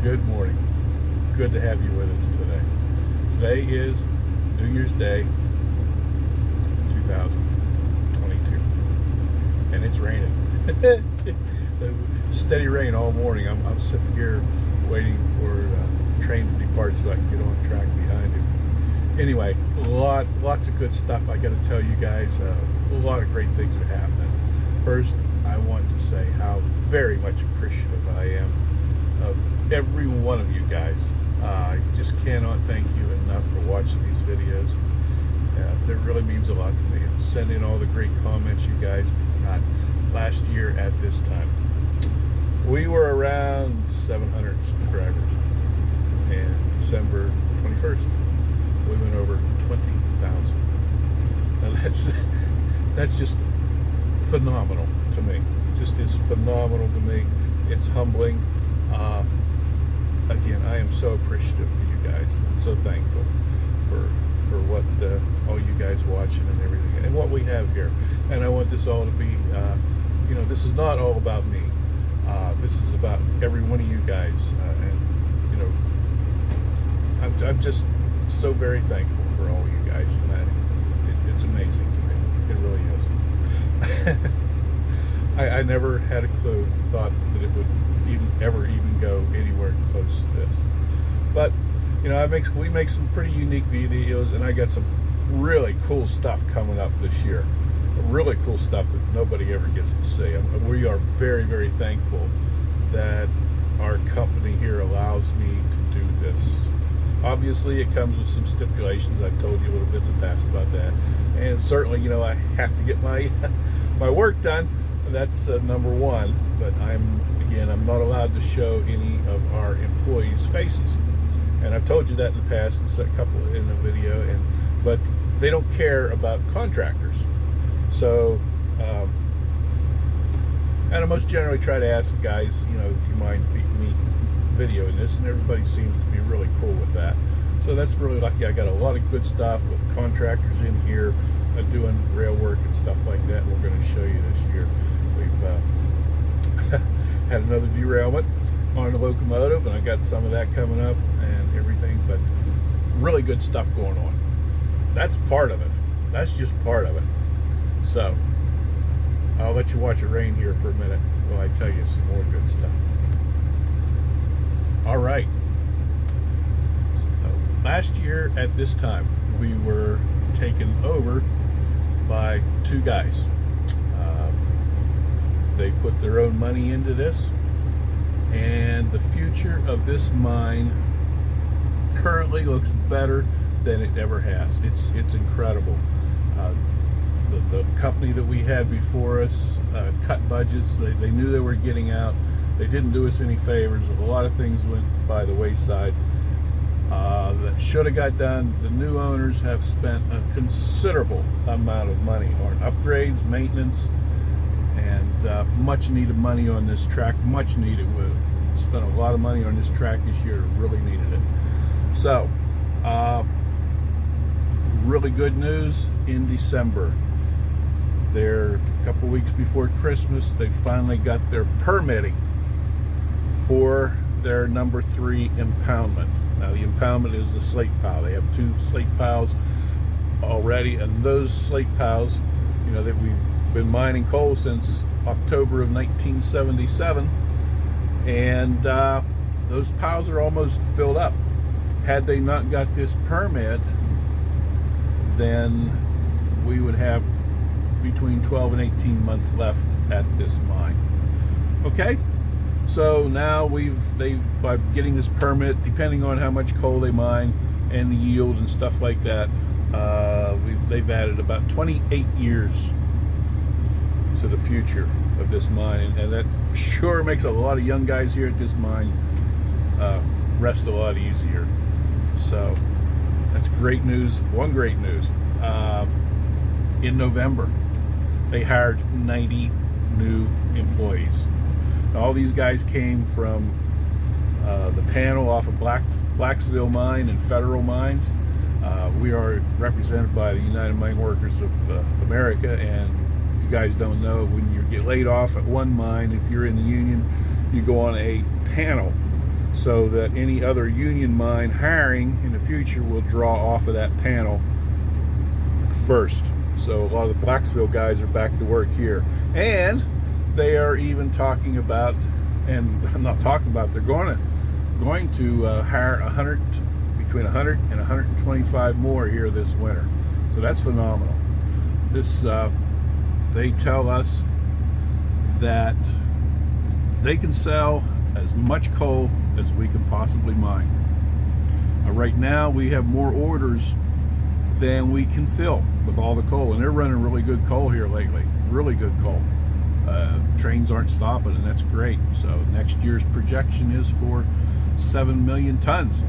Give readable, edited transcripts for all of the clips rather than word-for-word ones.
Good morning. Good to have you with us today. Today is New Year's Day 2022, and it's raining. Steady rain all morning. I'm sitting here waiting for the train to depart so I can get on track behind it. Anyway, lots of good stuff. I got to tell you guys, a lot of great things are happening. First, I want to say how very much appreciative I am of every one of you guys. I just cannot thank you enough for watching these videos. That really means a lot to me. Send in all the great comments you guys got last year at this time. We were around 700 subscribers, and December 21st we went over 20,000. Now that's just phenomenal to me. Just is phenomenal to me. It's humbling. Again, I am so appreciative for you guys. I'm so thankful for what all you guys watching and everything, and what we have here. And I want this all to be, this is not all about me. This is about every one of you guys, and I'm just so very thankful for all you guys, and it's amazing to me. It really is. I never had a clue, thought that it would ever go anywhere close to this. But we make some pretty unique videos, and I got some really cool stuff coming up this year. Really cool stuff that nobody ever gets to see. We are very, very thankful that our company here allows me to do this. Obviously, it comes with some stipulations. I've told you a little bit in the past about that, and certainly, I have to get my my work done. That's number one. But I'm not allowed to show any of our employees' faces, and I've told you that in the past, and a couple in the video. But they don't care about contractors. So, and I most generally try to ask the guys, do you mind me videoing this? And everybody seems to be really cool with that. So that's really lucky. I got a lot of good stuff with contractors in here doing rail work and stuff like that. We're going to show you this year. We've had another derailment on the locomotive, and I got some of that coming up and everything. But really good stuff going on. That's part of it. That's just part of it. So I'll let you watch it rain here for a minute while I tell you some more good stuff. All right. So last year at this time, we were taken over by two guys. They put their own money into this, and the future of this mine currently looks better than it ever has. It's incredible. The company that we had before us cut budgets. They knew they were getting out. They didn't do us any favors. A lot of things went by the wayside that should have got done. The new owners have spent a considerable amount of money on upgrades, maintenance, and much needed money on this track. Much needed. We spent a lot of money on this track this year. Really needed it. So, really good news in December. There, a couple weeks before Christmas, they finally got their permitting for their number 3 impoundment. Now, the impoundment is the slate pile. They have 2 slate piles already, and those slate piles, that we've been mining coal since October of 1977, and those piles are almost filled up. Had they not got this permit, then we would have between 12 and 18 months left at this mine. Okay, so now by getting this permit, depending on how much coal they mine and the yield and stuff like that, they've added about 28 years to the future of this mine, and that sure makes a lot of young guys here at this mine rest a lot easier. So that's great news. One great news. In November, they hired 90 new employees. Now, all these guys came from the panel off of Blacksville Mine and Federal Mines. We are represented by the United Mine Workers of America, and if you guys don't know, when you get laid off at one mine, if you're in the union, you go on a panel so that any other union mine hiring in the future will draw off of that panel first. So a lot of the Blacksville guys are back to work here, and they are even talking about, and I'm not talking about, they're going to hire between 100 and 125 more here this winter. So that's phenomenal. This they tell us that they can sell as much coal as we can possibly mine. Right now we have more orders than we can fill with all the coal, and they're running really good coal here lately, really good coal. Trains aren't stopping, and that's great. So next year's projection is for 7 million tons.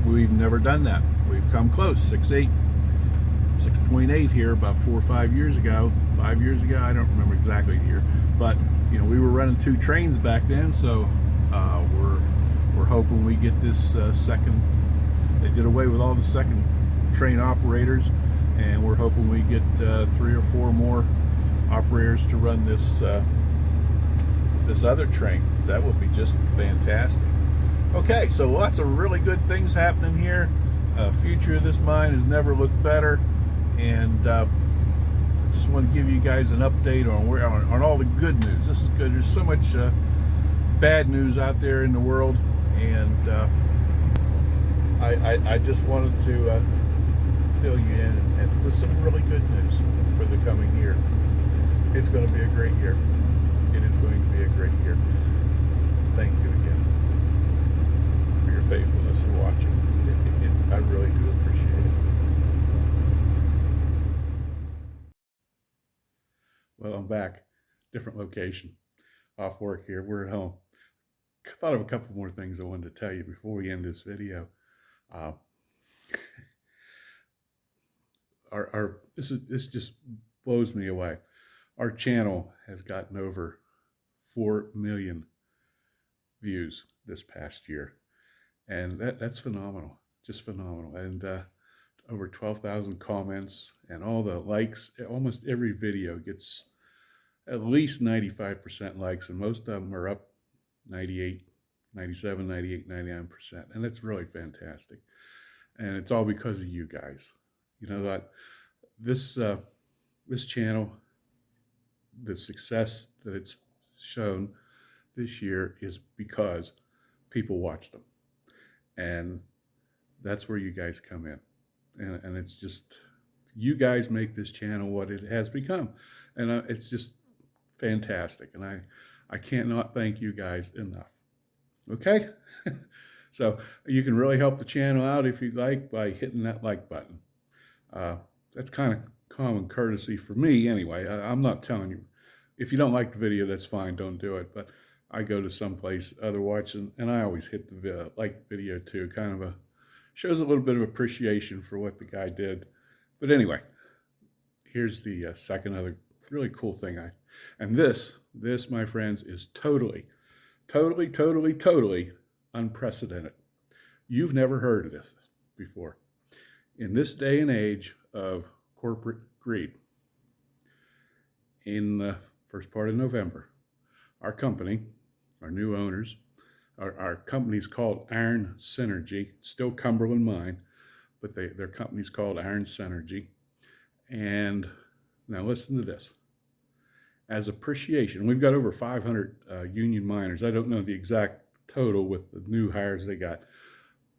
We've never done that. We've come close, 6.8 here about 4 or 5 years ago. 5 years ago, I don't remember exactly the year, but you know, we were running 2 trains back then. So we're hoping we get this second. They did away with all the second train operators, and we're hoping we get 3 or 4 more operators to run this this other train. That would be just fantastic. Okay, so lots of really good things happening here. Future of this mine has never looked better, and I just want to give you guys an update on all the good news. This is good. There's so much bad news out there in the world, and I just wanted to fill you in and with some really good news for the coming year. It's going to be a great year. It is going to be a great year. Thank you again for your faithfulness in watching. I really do appreciate it. Well, I'm back. Different location. Off work here. We're at home. I thought of a couple more things I wanted to tell you before we end this video. This just blows me away. Our channel has gotten over 4 million views this past year, and that's phenomenal, just phenomenal. And over 12,000 comments and all the likes. Almost every video gets at least 95% likes, and most of them are up 98, 97, 98, 99%, and it's really fantastic. And it's all because of you guys. You know that this channel, the success that it's shown this year is because people watch them, and that's where you guys come in. And it's just, you guys make this channel what it has become, and it's just fantastic. And I can't not thank you guys enough. Okay. So you can really help the channel out if you like by hitting that like button. That's kind of common courtesy for me anyway. I'm not telling you, if you don't like the video, that's fine, don't do it. But I go to someplace otherwise, and I always hit the like video too. Kind of shows a little bit of appreciation for what the guy did. But anyway, here's the second other really cool thing. And this, my friends, is totally unprecedented. You've never heard of this before. In this day and age of corporate greed, in the first part of November, our company, our new owners, our company's called Iron Synergy. It's still Cumberland Mine, but their company's called Iron Synergy. And now listen to this. As appreciation, we've got over 500 union miners. I don't know the exact total with the new hires they got,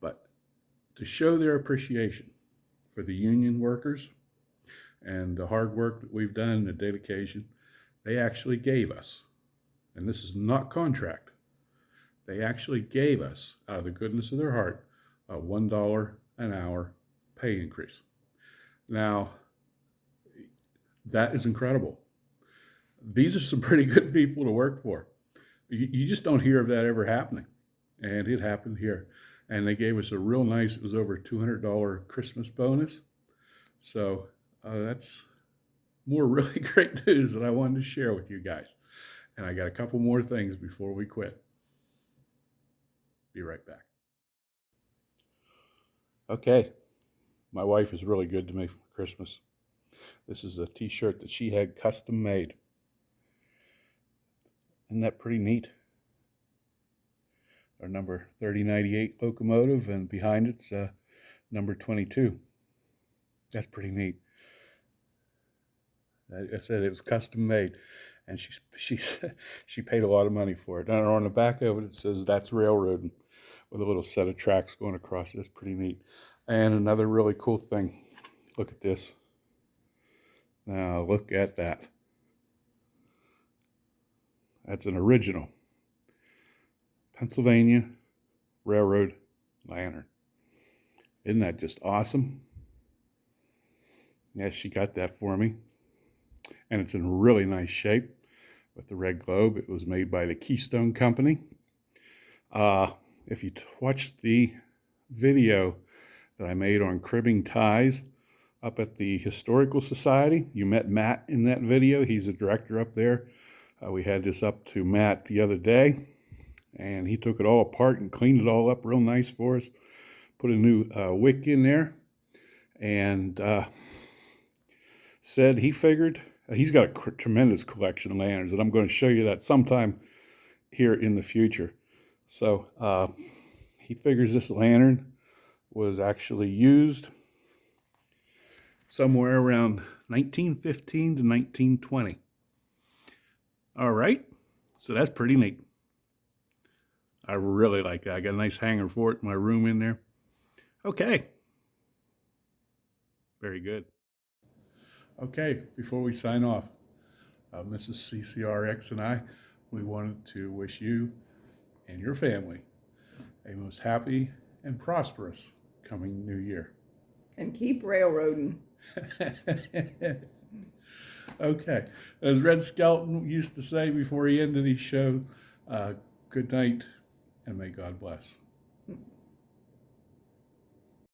but to show their appreciation for the union workers and the hard work that we've done, the dedication, they actually gave us, and this is not contract, they actually gave us, out of the goodness of their heart, a $1 an hour pay increase. Now, that is incredible. These are some pretty good people to work for. You just don't hear of that ever happening. And it happened here. And they gave us a real nice, it was over $200 Christmas bonus. So that's more really great news that I wanted to share with you guys. And I got a couple more things before we quit. Be right back. Okay, my wife is really good to me for Christmas. This is a t-shirt that she had custom made. Isn't that pretty neat? our number 3098 locomotive, and behind it's number 22. That's pretty neat. I said it was custom made, and she paid a lot of money for it. And on the back of it, it says "That's Railroading," with a little set of tracks going across it. It's pretty neat. And another really cool thing. Look at this. Now look at that. That's an original Pennsylvania Railroad lantern. Isn't that just awesome? Yeah, she got that for me. And it's in really nice shape with the red globe. It was made by the Keystone Company. If you watch the video that I made on cribbing ties up at the Historical Society, you met Matt in that video. He's a director up there. We had this up to Matt the other day, and he took it all apart and cleaned it all up real nice for us. Put a new wick in there, and said he figured he's got a tremendous collection of lanterns, and I'm going to show you that sometime here in the future. So he figures this lantern was actually used somewhere around 1915 to 1920. All right, so that's pretty neat. I really like that. I got a nice hanger for it in my room in there. Okay. Very good. Okay, before we sign off, Mrs. CCRX and I, we wanted to wish you and your family a most happy and prosperous coming new year. And keep railroading. Okay, as Red Skelton used to say before he ended his show, good night and may God bless.